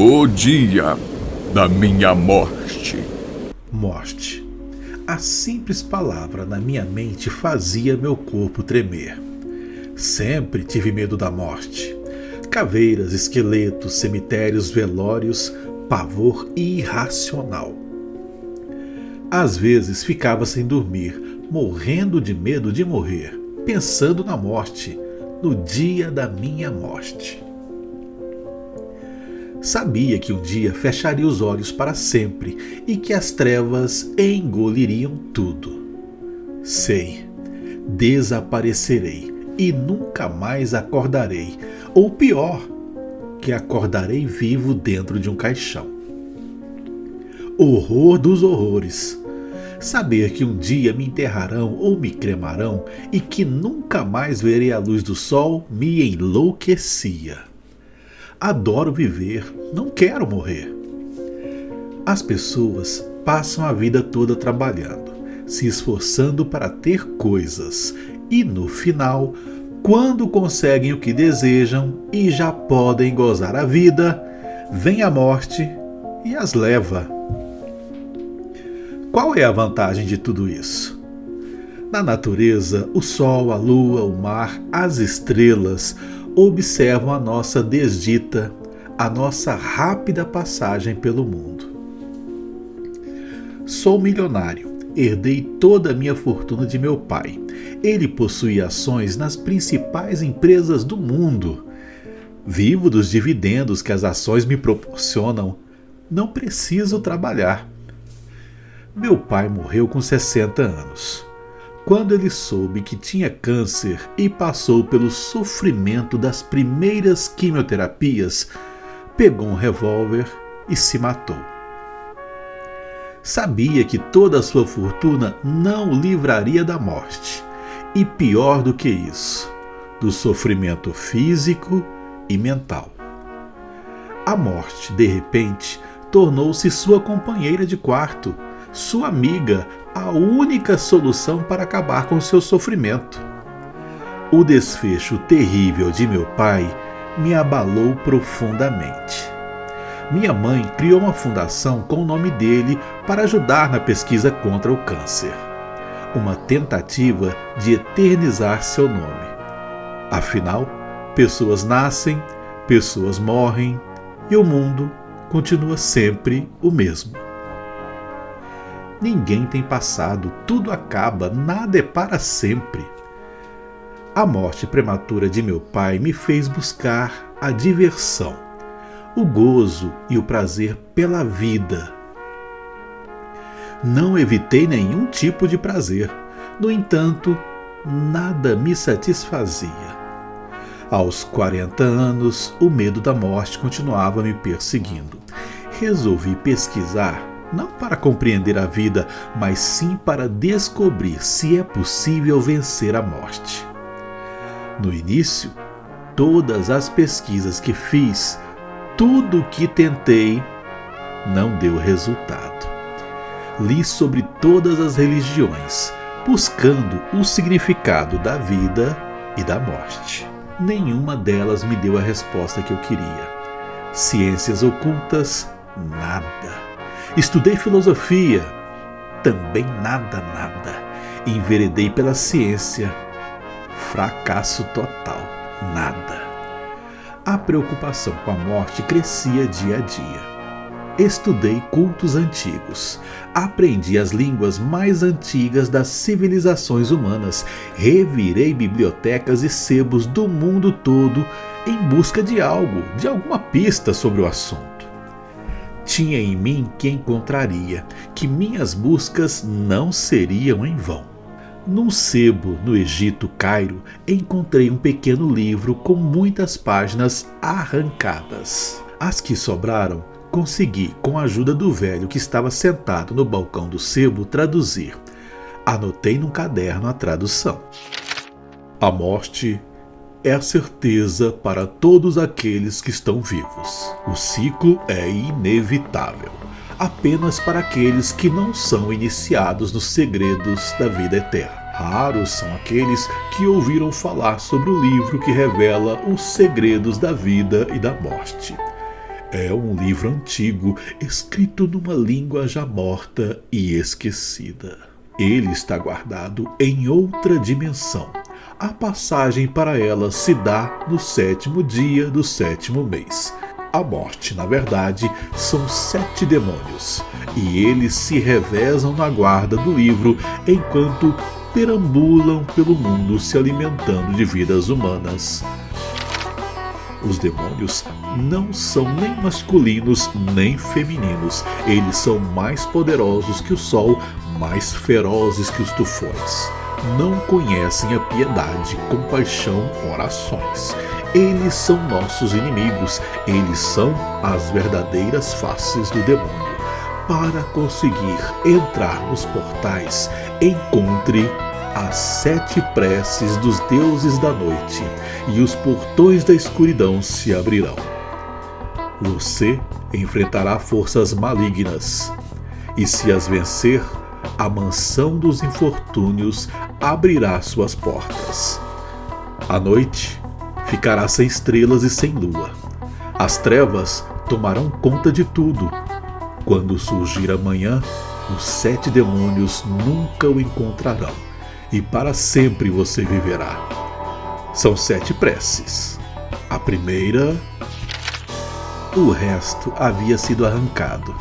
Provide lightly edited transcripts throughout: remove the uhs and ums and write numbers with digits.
O dia da minha morte. Morte. A simples palavra na minha mente fazia meu corpo tremer. Sempre tive medo da morte. Caveiras, esqueletos, cemitérios, velórios, pavor irracional. Às vezes ficava sem dormir, morrendo de medo de morrer, pensando na morte, no dia da minha morte. Sabia que um dia fecharia os olhos para sempre e que as trevas engoliriam tudo. Sei, desaparecerei e nunca mais acordarei, ou pior, que acordarei vivo dentro de um caixão. Horror dos horrores! Saber que um dia me enterrarão ou me cremarão e que nunca mais verei a luz do sol me enlouquecia. Adoro viver, não quero morrer. As pessoas passam a vida toda trabalhando, se esforçando para ter coisas e, no final, quando conseguem o que desejam e já podem gozar a vida, vem a morte e as leva. Qual é a vantagem de tudo isso? Na natureza, o sol, a lua, o mar, as estrelas observam a nossa desdita, a nossa rápida passagem pelo mundo. Sou milionário, herdei toda a minha fortuna de meu pai. Ele possuía ações nas principais empresas do mundo. Vivo dos dividendos que as ações me proporcionam. Não preciso trabalhar. Meu pai morreu com 60 anos. Quando ele soube que tinha câncer e passou pelo sofrimento das primeiras quimioterapias, pegou um revólver e se matou. Sabia que toda a sua fortuna não o livraria da morte. E pior do que isso, do sofrimento físico e mental. A morte, de repente, tornou-se sua companheira de quarto, sua amiga, a única solução para acabar com seu sofrimento. O desfecho terrível de meu pai me abalou profundamente. Minha mãe criou uma fundação com o nome dele para ajudar na pesquisa contra o câncer. Uma tentativa de eternizar seu nome. Afinal, pessoas nascem, pessoas morrem e o mundo continua sempre o mesmo. Ninguém tem passado, tudo acaba, nada é para sempre. A morte prematura de meu pai me fez buscar a diversão, o gozo e o prazer pela vida. Não evitei nenhum tipo de prazer, no entanto, nada me satisfazia. Aos 40 anos, o medo da morte continuava me perseguindo. Resolvi pesquisar não para compreender a vida, mas sim para descobrir se é possível vencer a morte. No início, todas as pesquisas que fiz, tudo o que tentei, não deu resultado. Li sobre todas as religiões, buscando o significado da vida e da morte. Nenhuma delas me deu a resposta que eu queria. Ciências ocultas, nada. Estudei filosofia, também nada. Enveredei pela ciência, fracasso total, nada. A preocupação com a morte crescia dia a dia. Estudei cultos antigos, aprendi as línguas mais antigas das civilizações humanas, revirei bibliotecas e sebos do mundo todo em busca de algo, de alguma pista sobre o assunto. Tinha em mim que encontraria, que minhas buscas não seriam em vão. Num sebo no Egito, Cairo, encontrei um pequeno livro com muitas páginas arrancadas. As que sobraram, consegui, com a ajuda do velho que estava sentado no balcão do sebo, traduzir. Anotei num caderno a tradução. A morte é a certeza para todos aqueles que estão vivos. O ciclo é inevitável, apenas para aqueles que não são iniciados nos segredos da vida eterna. Raros são aqueles que ouviram falar sobre o livro que revela os segredos da vida e da morte. É um livro antigo, escrito numa língua já morta e esquecida. Ele está guardado em outra dimensão. A passagem para ela se dá no 7º dia do 7º mês. A morte, na verdade, são 7 demônios, e eles se revezam na guarda do livro enquanto perambulam pelo mundo se alimentando de vidas humanas. Os demônios não são nem masculinos nem femininos. Eles são mais poderosos que o sol, mais ferozes que os tufões. Não conhecem a piedade, compaixão, orações. Eles são nossos inimigos. Eles são as verdadeiras faces do demônio. Para conseguir entrar nos portais, encontre as 7 preces dos deuses da noite, e os portões da escuridão se abrirão. Você enfrentará forças malignas, e se as vencer, a mansão dos infortúnios abrirá suas portas. A noite ficará sem estrelas e sem lua. As trevas tomarão conta de tudo. Quando surgir amanhã, os 7 demônios nunca o encontrarão, e para sempre você viverá. São 7 preces. A primeira... O resto havia sido arrancado.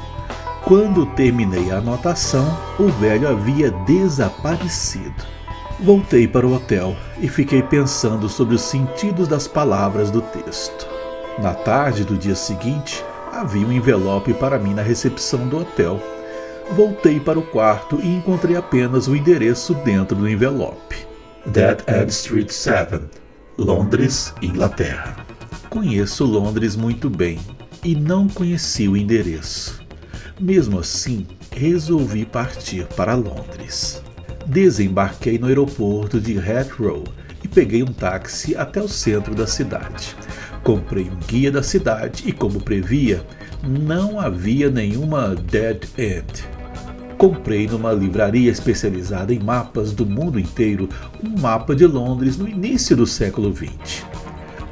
Quando terminei a anotação, o velho havia desaparecido. Voltei para o hotel e fiquei pensando sobre os sentidos das palavras do texto. Na tarde do dia seguinte, havia um envelope para mim na recepção do hotel. Voltei para o quarto e encontrei apenas o endereço dentro do envelope. Dead End Street 7, Londres, Inglaterra. Conheço Londres muito bem e não conheci o endereço. Mesmo assim, resolvi partir para Londres. Desembarquei no aeroporto de Heathrow e peguei um táxi até o centro da cidade. Comprei um guia da cidade e, como previa, não havia nenhuma Dead End. Comprei numa livraria especializada em mapas do mundo inteiro um mapa de Londres no início do século XX.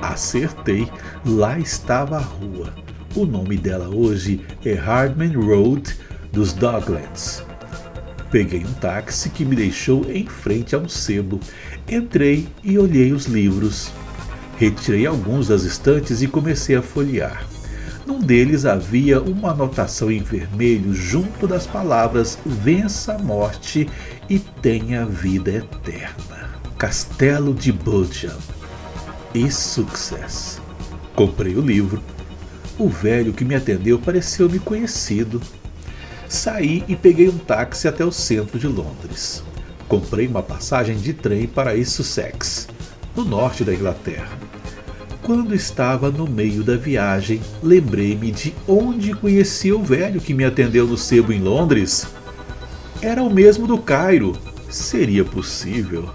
Acertei, lá estava a rua. O nome dela hoje é Hardman Road dos Docklands. Peguei um táxi que me deixou em frente a um sebo. Entrei e olhei os livros. Retirei alguns das estantes e comecei a folhear. Num deles havia uma anotação em vermelho junto das palavras "Vença a morte e tenha vida eterna. Castelo de Buckingham e Success." Comprei o livro. O velho que me atendeu pareceu-me conhecido. Saí e peguei um táxi até o centro de Londres. Comprei uma passagem de trem para Sussex, no norte da Inglaterra. Quando estava no meio da viagem, lembrei-me de onde conhecia o velho que me atendeu no sebo em Londres. Era o mesmo do Cairo. Seria possível?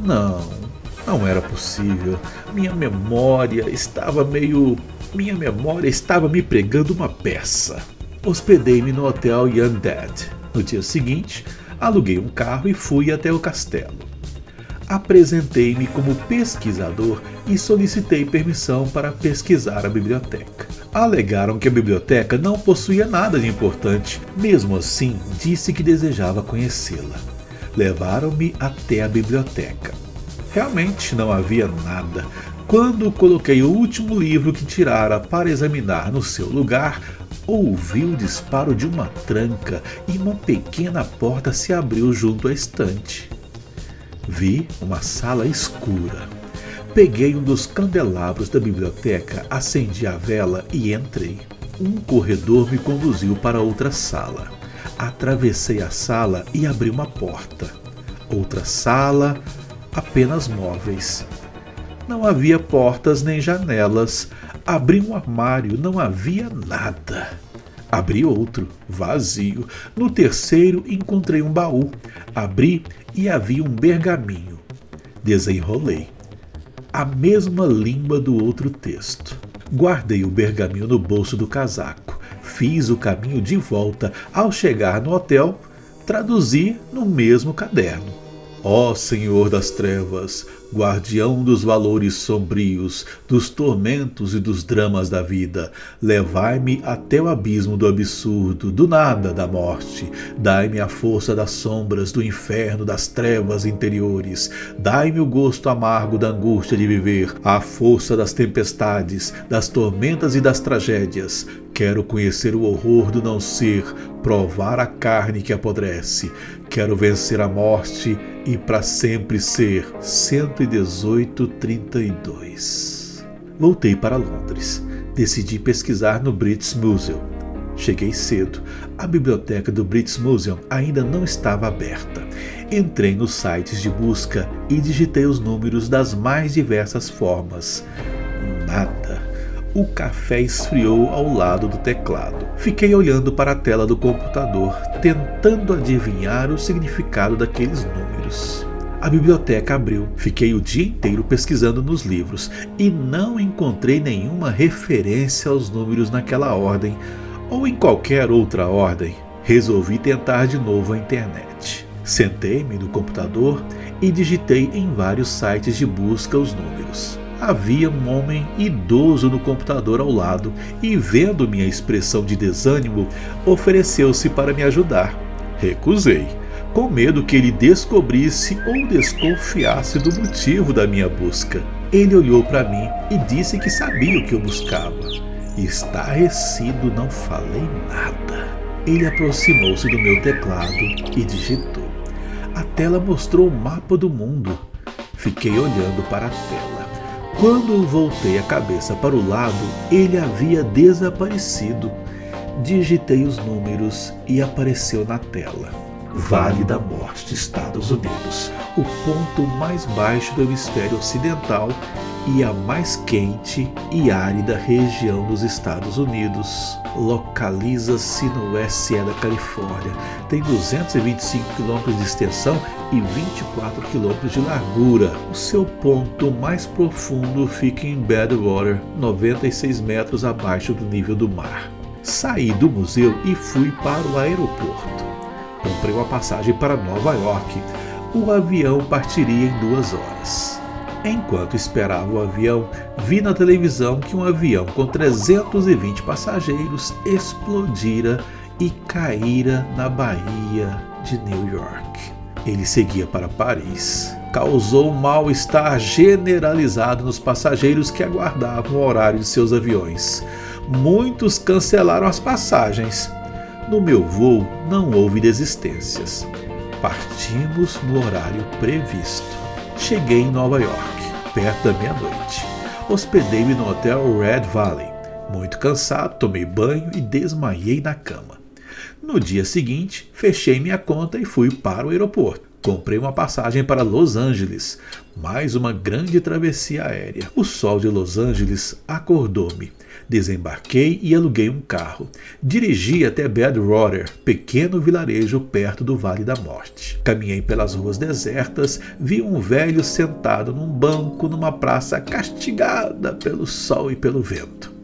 Não era possível. Minha memória estava me pregando uma peça. Hospedei-me no hotel Young Dad. No dia seguinte, aluguei um carro e fui até o castelo. Apresentei-me como pesquisador e solicitei permissão para pesquisar a biblioteca. Alegaram que a biblioteca não possuía nada de importante. Mesmo assim, disse que desejava conhecê-la. Levaram-me até a biblioteca. Realmente não havia nada. Quando coloquei o último livro que tirara para examinar no seu lugar, ouvi o disparo de uma tranca e uma pequena porta se abriu junto à estante. Vi uma sala escura. Peguei um dos candelabros da biblioteca, acendi a vela e entrei. Um corredor me conduziu para outra sala. Atravessei a sala e abri uma porta. Outra sala, apenas móveis. Não havia portas nem janelas. Abri um armário, não havia nada. Abri outro, vazio. No terceiro encontrei um baú. Abri e havia um pergaminho. Desenrolei. A mesma língua do outro texto. Guardei o pergaminho no bolso do casaco. Fiz o caminho de volta. Ao chegar no hotel, traduzi no mesmo caderno. Ó Senhor das trevas, guardião dos valores sombrios, dos tormentos e dos dramas da vida, levai-me até o abismo do absurdo, do nada da morte. Dai-me a força das sombras, do inferno, das trevas interiores. Dai-me o gosto amargo da angústia de viver, a força das tempestades, das tormentas e das tragédias. Quero conhecer o horror do não ser, provar a carne que apodrece. Quero vencer a morte e para sempre ser. 118:32. Voltei para Londres. Decidi pesquisar no British Museum. Cheguei cedo. A biblioteca do British Museum ainda não estava aberta. Entrei nos sites de busca e digitei os números das mais diversas formas. Nada. O café esfriou ao lado do teclado. Fiquei olhando para a tela do computador, tentando adivinhar o significado daqueles números. A biblioteca abriu. Fiquei o dia inteiro pesquisando nos livros e não encontrei nenhuma referência aos números naquela ordem ou em qualquer outra ordem. Resolvi tentar de novo a internet. Sentei-me no computador e digitei em vários sites de busca os números. Havia um homem idoso no computador ao lado e, vendo minha expressão de desânimo, ofereceu-se para me ajudar. Recusei, com medo que ele descobrisse ou desconfiasse do motivo da minha busca. Ele olhou para mim e disse que sabia o que eu buscava. Estarrecido, não falei nada. Ele aproximou-se do meu teclado e digitou. A tela mostrou o mapa do mundo. Fiquei olhando para a tela. Quando voltei a cabeça para o lado, ele havia desaparecido. Digitei os números e apareceu na tela. Vale da Morte, Estados Unidos, o ponto mais baixo do hemisfério ocidental e a mais quente e árida região dos Estados Unidos. Localiza-se no oeste da Califórnia. Tem 225 km de extensão e 24 km de largura. O seu ponto mais profundo fica em Badwater, 96 metros abaixo do nível do mar. Saí do museu e fui para o aeroporto. Comprei uma passagem para Nova York. O avião partiria em 2 horas. Enquanto esperava o avião, vi na televisão que um avião com 320 passageiros explodira e caíra na Baía de New York. Ele seguia para Paris. Causou um mal-estar generalizado nos passageiros que aguardavam o horário de seus aviões. Muitos cancelaram as passagens. No meu voo não houve desistências. Partimos no horário previsto. Cheguei em Nova York, perto da meia-noite. Hospedei-me no hotel Red Valley. Muito cansado, tomei banho e desmaiei na cama. No dia seguinte, fechei minha conta e fui para o aeroporto. Comprei uma passagem para Los Angeles, mais uma grande travessia aérea. O sol de Los Angeles acordou-me. Desembarquei e aluguei um carro. Dirigi até Badwater, pequeno vilarejo perto do Vale da Morte. Caminhei pelas ruas desertas, vi um velho sentado num banco numa praça castigada pelo sol e pelo vento.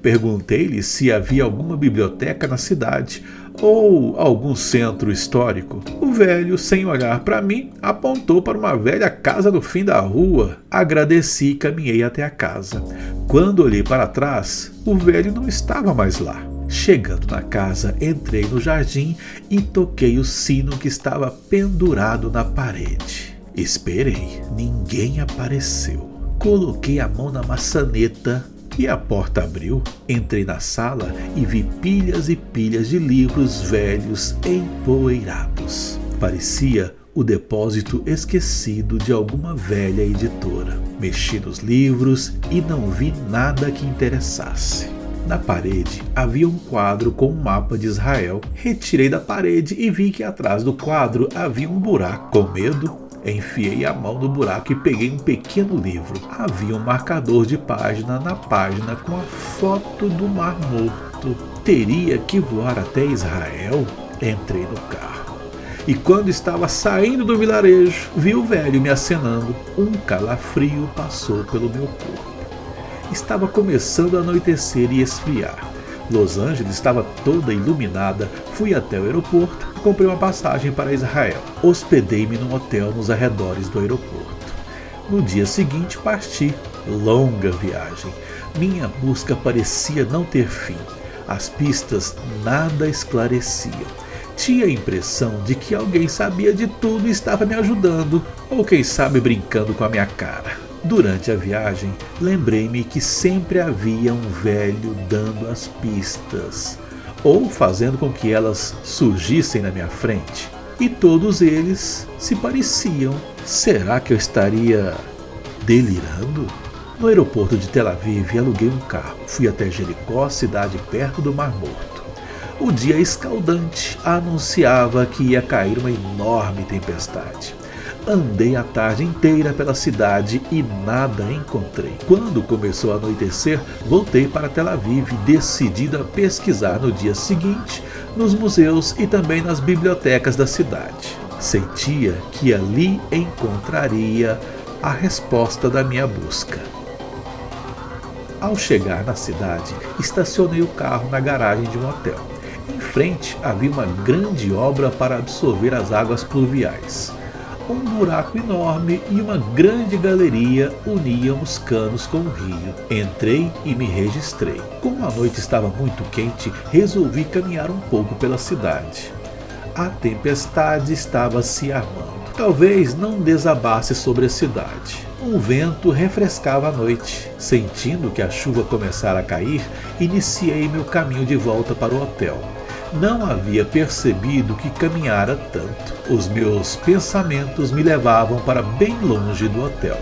Perguntei-lhe se havia alguma biblioteca na cidade ou algum centro histórico. O velho, sem olhar para mim, apontou para uma velha casa no fim da rua. Agradeci e caminhei até a casa. Quando olhei para trás, o velho não estava mais lá. Chegando na casa, entrei no jardim e toquei o sino que estava pendurado na parede. Esperei, ninguém apareceu. Coloquei a mão na maçaneta e a porta abriu. Entrei na sala e vi pilhas e pilhas de livros velhos empoeirados. Parecia o depósito esquecido de alguma velha editora. Mexi nos livros e não vi nada que interessasse. Na parede havia um quadro com um mapa de Israel. Retirei da parede e vi que atrás do quadro havia um buraco. Com medo, enfiei a mão no buraco e peguei um pequeno livro. Havia um marcador de página na página com a foto do Mar Morto. Teria que voar até Israel? Entrei no carro. E quando estava saindo do vilarejo, vi o velho me acenando. Um calafrio passou pelo meu corpo. Estava começando a anoitecer e esfriar. Los Angeles estava toda iluminada. Fui até o aeroporto e comprei uma passagem para Israel. Hospedei-me num hotel nos arredores do aeroporto. No dia seguinte parti. Longa viagem. Minha busca parecia não ter fim. As pistas nada esclareciam. Tinha a impressão de que alguém sabia de tudo e estava me ajudando, ou quem sabe brincando com a minha cara. Durante a viagem, lembrei-me que sempre havia um velho dando as pistas, ou fazendo com que elas surgissem na minha frente. E todos eles se pareciam. Será que eu estaria delirando? No aeroporto de Tel Aviv, aluguei um carro. Fui até Jericó, cidade perto do Mar Morto. O dia escaldante anunciava que ia cair uma enorme tempestade. Andei a tarde inteira pela cidade e nada encontrei. Quando começou a anoitecer, voltei para Tel Aviv, decidido a pesquisar no dia seguinte nos museus e também nas bibliotecas da cidade. Sentia que ali encontraria a resposta da minha busca. Ao chegar na cidade, estacionei o carro na garagem de um hotel. Em frente havia uma grande obra para absorver as águas pluviais. Um buraco enorme e uma grande galeria uniam os canos com o rio. Entrei e me registrei. Como a noite estava muito quente, resolvi caminhar um pouco pela cidade. A tempestade estava se armando. Talvez não desabasse sobre a cidade. Um vento refrescava a noite. Sentindo que a chuva começara a cair, iniciei meu caminho de volta para o hotel. Não havia percebido que caminhara tanto. Os meus pensamentos me levavam para bem longe do hotel.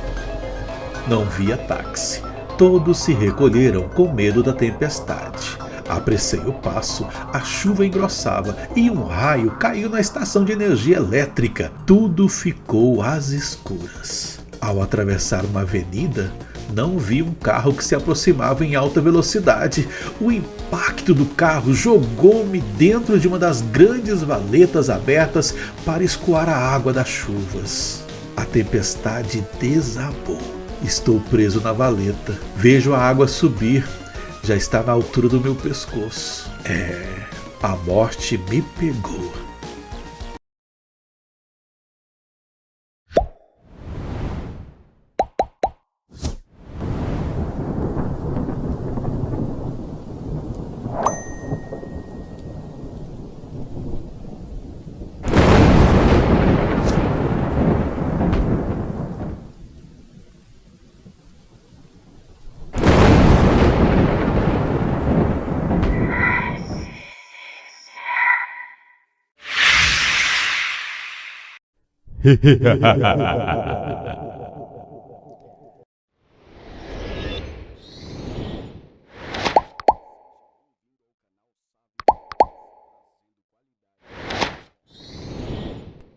Não via táxi. Todos se recolheram com medo da tempestade. Apressei o passo, a chuva engrossava e um raio caiu na estação de energia elétrica. Tudo ficou às escuras. Ao atravessar uma avenida, não vi um carro que se aproximava em alta velocidade. O impacto do carro jogou-me dentro de uma das grandes valetas abertas para escoar a água das chuvas. A tempestade desabou. Estou preso na valeta. Vejo a água subir. Já está na altura do meu pescoço. A morte me pegou.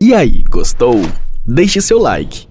E aí, gostou? Deixe seu like,